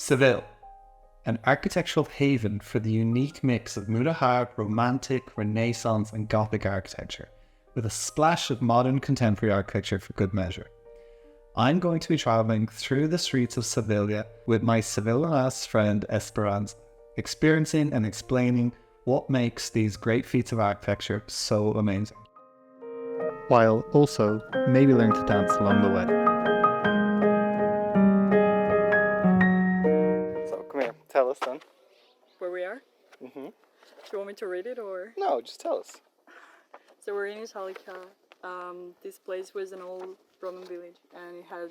Seville, an architectural haven for the unique mix of Mudejar, Romantic, Renaissance and Gothic architecture, with a splash of modern contemporary architecture for good measure. I'm going to be travelling through the streets of Seville with my Seville-ass friend Esperanza, experiencing and explaining what makes these great feats of architecture so amazing, while also maybe learn to dance along the way. So come here, tell us then. Where we are? Mm-hmm. Do you want me to read it or? No, just tell us. So we're in Italica. This place was an old Roman village and it had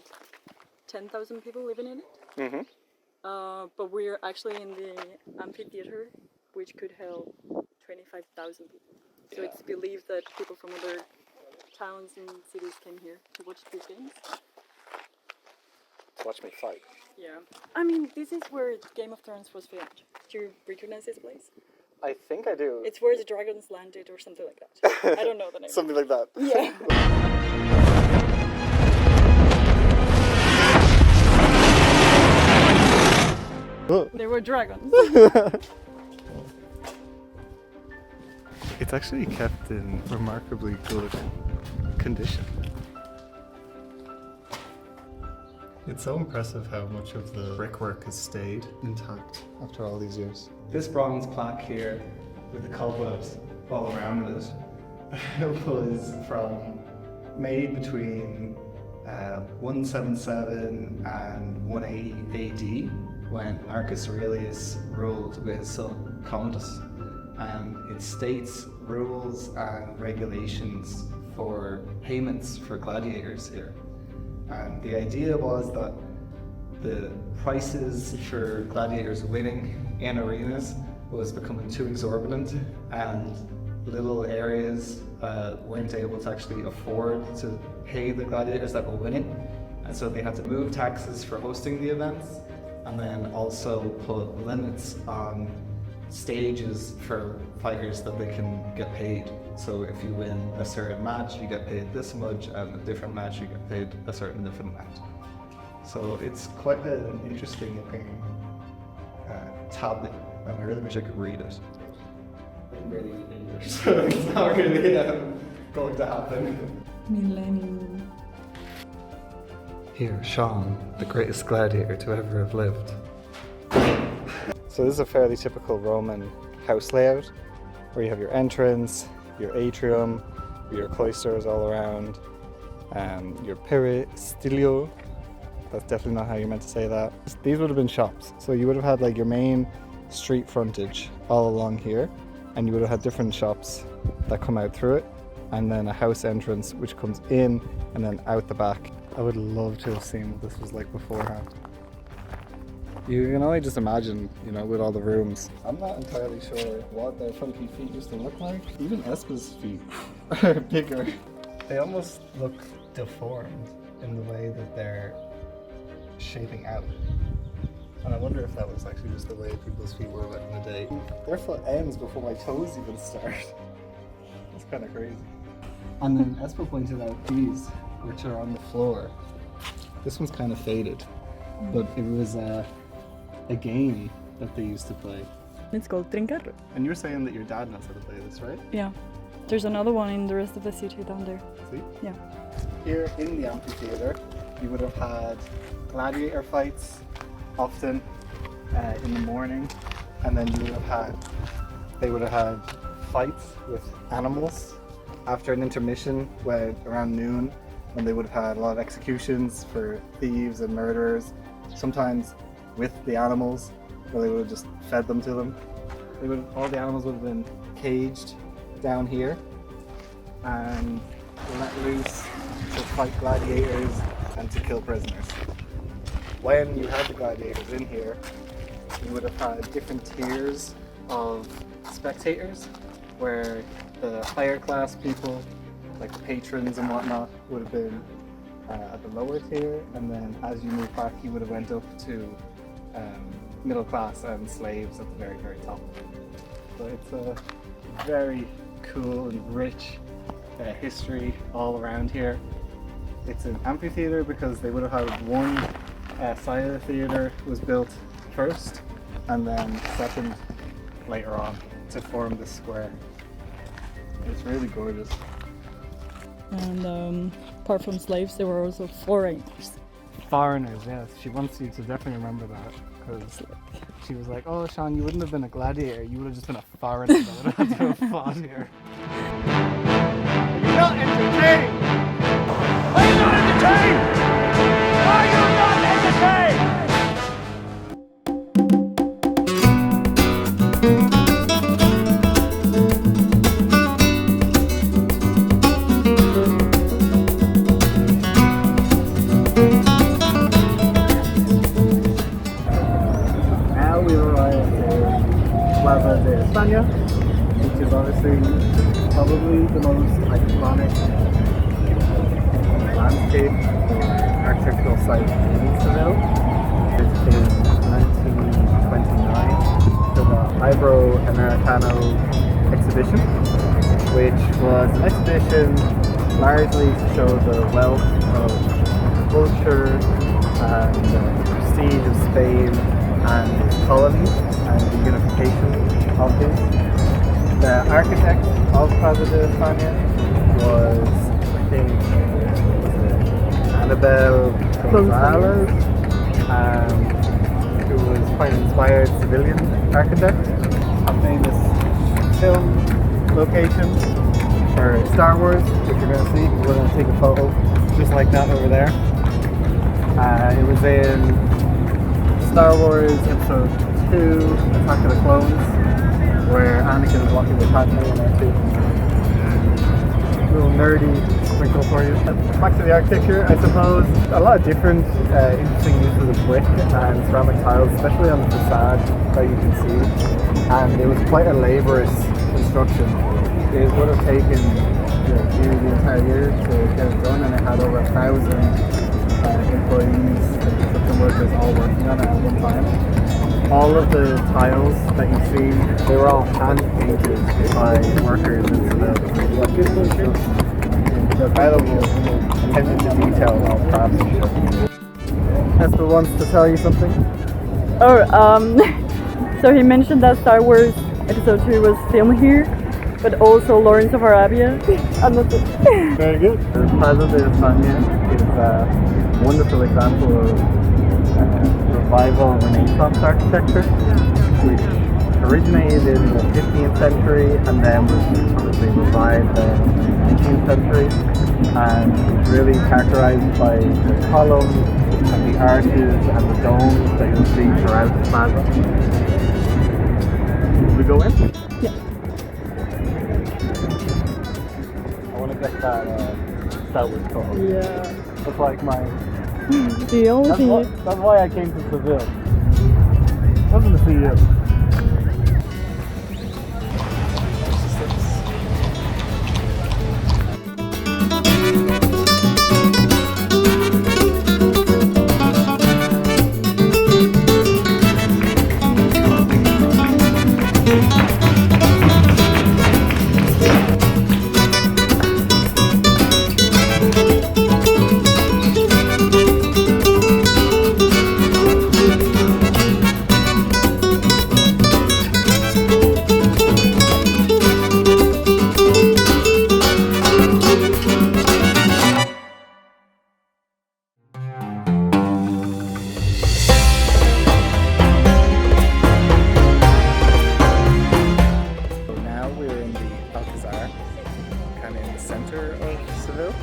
10,000 people living in it. Mm-hmm. But we're actually in the amphitheater, which could hold 25,000 people. So it's believed that people from other towns and cities came here to watch these games. Watch me fight. Yeah. I mean, this is where Game of Thrones was filmed. Do you recognize this place? I think I do. It's where the dragons landed or something like that. I don't know the name. Something like that. Yeah. They were dragons. It's actually kept in remarkably good condition. It's so impressive how much of the brickwork has stayed intact after all these years. This bronze plaque here with the cobwebs all around it was made between 177 and 180 AD when Marcus Aurelius ruled with his son Commodus. And it states rules and regulations for payments for gladiators here. And the idea was that the prices for gladiators winning in arenas was becoming too exorbitant, and little areas weren't able to actually afford to pay the gladiators that were winning. And so they had to move taxes for hosting the events, and then also put limits on stages for fighters that they can get paid. So if you win a certain match, you get paid this much, and a different match, you get paid a certain different amount. So it's quite an interesting looking tablet, and I really wish I could read it. I'm really English, so it's not really going to happen. Millennium. Here, Seán, the greatest gladiator to ever have lived. So this is a fairly typical Roman house layout, where you have your entrance, your atrium, your cloisters all around, your peristilo. That's definitely not how you're meant to say that. These would have been shops. So you would have had like your main street frontage all along here, and you would have had different shops that come out through it, and then a house entrance which comes in and then out the back. I would love to have seen what this was like beforehand. You can only just imagine, you know, with all the rooms. I'm not entirely sure what their funky feet used to look like. Even Espa's feet are bigger. They almost look deformed in the way that they're shaping out. And I wonder if that was actually just the way people's feet were back in the day. Their foot ends before my toes even start. That's kind of crazy. And then Espa pointed out these, which are on the floor. This one's kind of faded, but it was a game that they used to play. It's called Trincar. And you're saying that your dad knows how to play this, right? Yeah. There's another one in the rest of the city down there. See? Yeah. Here in the amphitheater, you would have had gladiator fights, often in the morning, and then they would have had fights with animals after an intermission around noon, when they would have had a lot of executions for thieves and murderers, sometimes with the animals, where they would have just fed them to them. All the animals would have been caged down here and let loose to fight gladiators and to kill prisoners. When you had the gladiators in here, you would have had different tiers of spectators, where the higher class people, like the patrons and whatnot, would have been at the lower tier, and then as you move back, you would have went up to middle class and slaves at the very, very top. So it's a very cool and rich history all around here. It's an amphitheater because they would have had one side of the theater was built first, and then second later on to form this square. It's really gorgeous. And apart from slaves, there were also foreigners. Foreigners, yes. She wants you to definitely remember that, because she was like, "Oh, Seán, you wouldn't have been a gladiator. You would have just been a foreigner that would have had to have fought here." Are you not entertained? Are you not entertained? Are you not entertained? De España, which is obviously probably the most iconic landscape or architectural site in Seville. It is 1929 for the Ibero-Americano exhibition, which was an exhibition largely to show the wealth of culture and the prestige of Spain and its colonies and the unification of this. The architect of Plaza de España was, I think, Annabel Gonzalez, who was quite an inspired civilian architect. A famous film location for Star Wars, which you're going to see. We're going to take a photo just like that over there. It was in Star Wars Episode 2, Attack of the Clones, where Anakin is walking with Padme and R2. Little nerdy sprinkle for you. Back to the architecture, I suppose. A lot of different interesting uses of brick and ceramic tiles, especially on the facade that you can see. And it was quite a laborious construction. It would have taken the entire year to get it done, and it had over 1,000 employees, construction workers all working on it at one time. All of the tiles that you see, they were all hand painted by workers in Seville. Incredible attention to detail of craftsmanship. Espa wants to tell you something. So he mentioned that Star Wars Episode 2 was filmed here, but also Lawrence of Arabia. Very good. The Plaza de España is a wonderful example of revival Renaissance architecture, which originated in the 15th century and then was probably revived in the 19th century, and it's really characterized by the columns and the arches and the domes that you'll see throughout the plaza. Should we go in? Yeah. I want to get that Star Wars photo. Yeah. That's like my... The only thing... That's why I came to Seville. Nothing to see you. Center of Seville,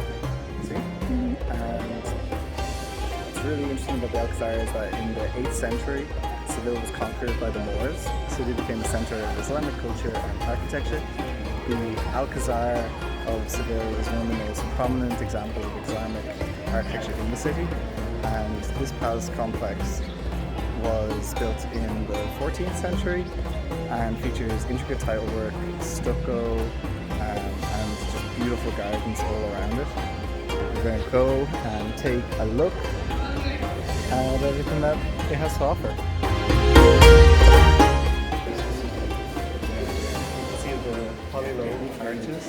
see? And what's really interesting about the Alcazar is that in the 8th century, Seville was conquered by the Moors. The city became the center of Islamic culture and architecture. The Alcazar of Seville is one of the most prominent examples of Islamic architecture in the city, and this palace complex was built in the 14th century and features intricate tilework, stucco, and just beautiful gardens all around it. We're going to go and take a look at everything that it has to offer. You can see the polylobe arches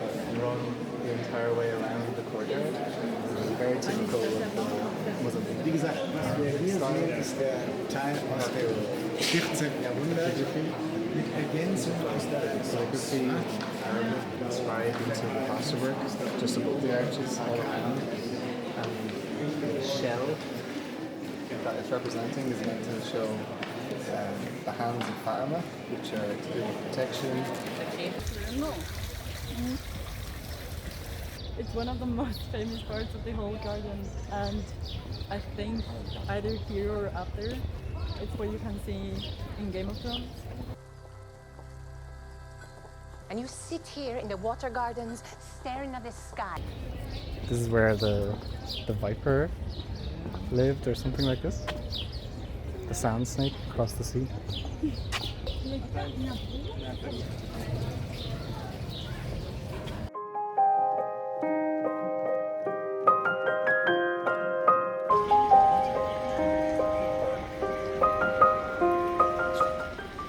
that run the entire way around the courtyard. This is very typical of the Muslim Wie gesagt, was wir hier sehen, ist der Teil aus dem 14. Jahrhundert mit Ergänzung aus der Calligraphy inscribed into the plasterwork just above the arches all around. And the shell that it's representing is meant to show the hands of Fatima, which are to do with protection. It's one of the most famous parts of the whole garden, and I think either here or up there, it's what you can see in Game of Thrones. And you sit here in the water gardens staring at the sky. This is where the viper lived or something like this. The sand snake across the sea.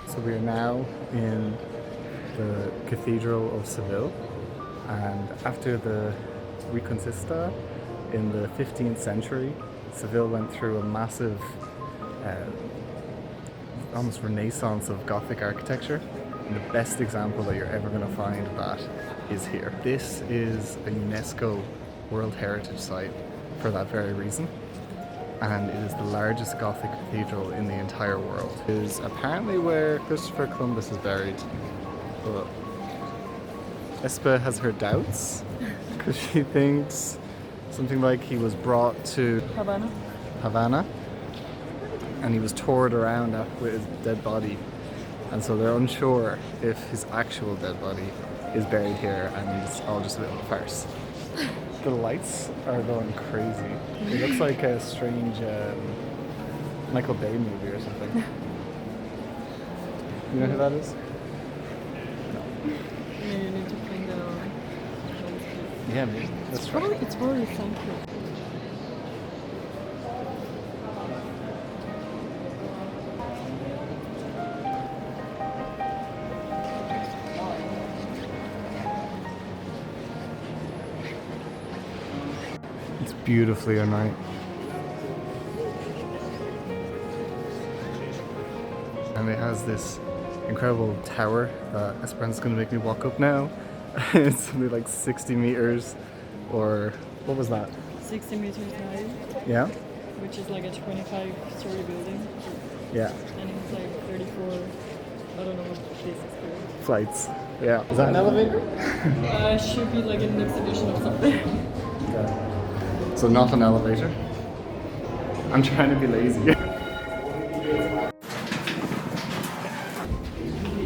So we are now in the Cathedral of Seville, and after the Reconquista in the 15th century, Seville went through a massive almost renaissance of Gothic architecture, and the best example that you're ever going to find of that is here. This is a UNESCO World Heritage Site for that very reason, and it is the largest Gothic cathedral in the entire world. It is apparently where Christopher Columbus is buried, but Espe has her doubts because she thinks something like he was brought to Havana and he was toured around with his dead body, and so they're unsure if his actual dead body is buried here and it's all just a little farce. The lights are going crazy. It looks like a strange Michael Bay movie or something. You know who that is? Maybe you need to find out. Yeah, maybe. Let's try. It's probably something. It's beautifully ornate. And it has this incredible tower that Esperanza is going to make me walk up now. It's something like 60 meters, or what was that? 60 meters high, Yeah? which is like a 25-story building. Yeah. And it's like 34, I don't know what this is called. Flights. Yeah. Is that an elevator? Should be like an exhibition of something. Okay. So not an elevator. I'm trying to be lazy.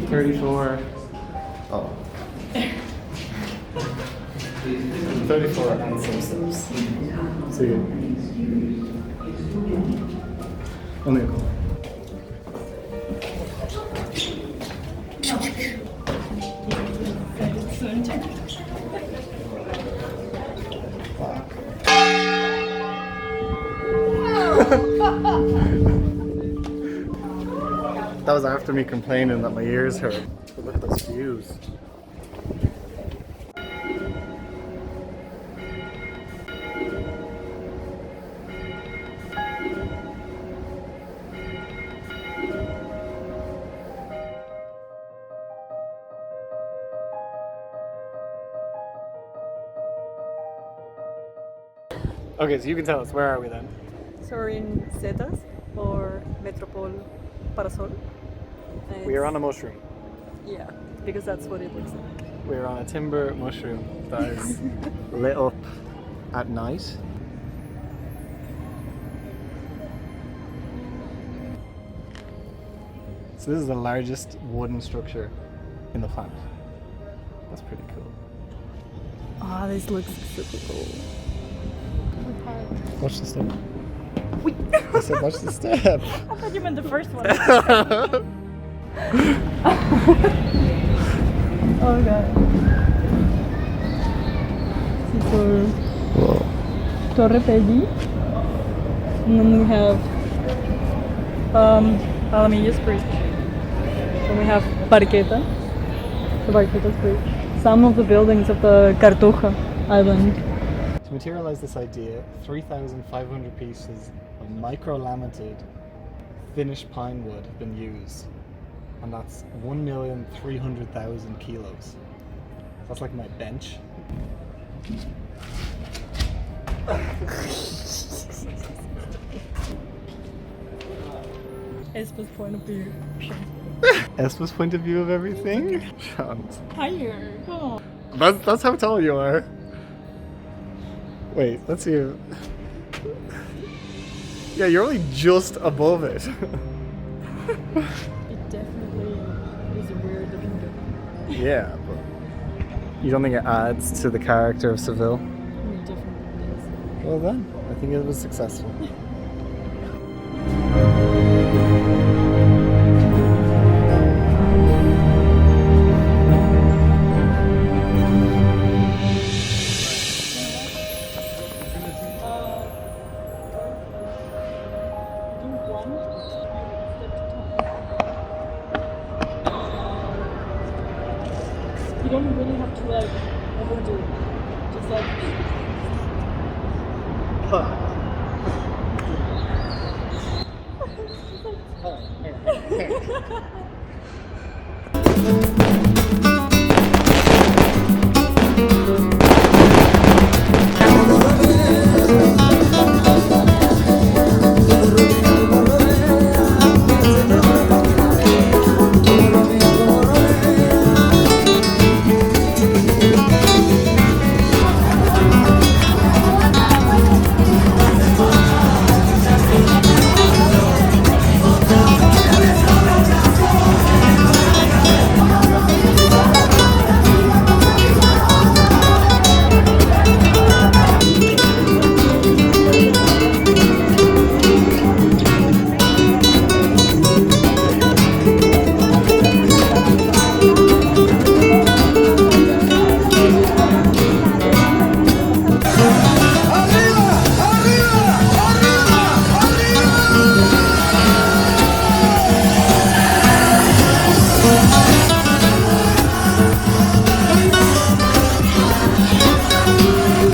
34. Oh. 34 and some steps. See you. Only a couple. That was after me complaining that my ears hurt. But look at those views. Okay, so you can tell us, where are we then? So we're in Zetas, or Metropole Parasol. And We are on a mushroom. yeah, because that's what it looks like. We are on a timber mushroom that is lit up at night. So this is the largest wooden structure in the planet. That's pretty cool. Ah, this looks super cool. Watch the step. I said watch the step. I thought you meant the first one. Oh god. So Torre Peggy. And then we have Alamillas Bridge. Then we have Barqueta. The Barqueta's Bridge. Some of the buildings of the Cartuja Island. To materialize this idea, 3,500 pieces of micro-laminated finished pine wood have been used, and that's 1,300,000 kilos. That's like my bench. Espa's point of view. Espa's point of view of everything? Seán. Higher. Oh. That's how tall you are. Wait, let's see. Yeah, you're only just above it. It definitely is a weird looking book. Yeah, but you don't think it adds to the character of Seville? It definitely is. Well then, I think it was successful. You don't really have to like overdo it. Just like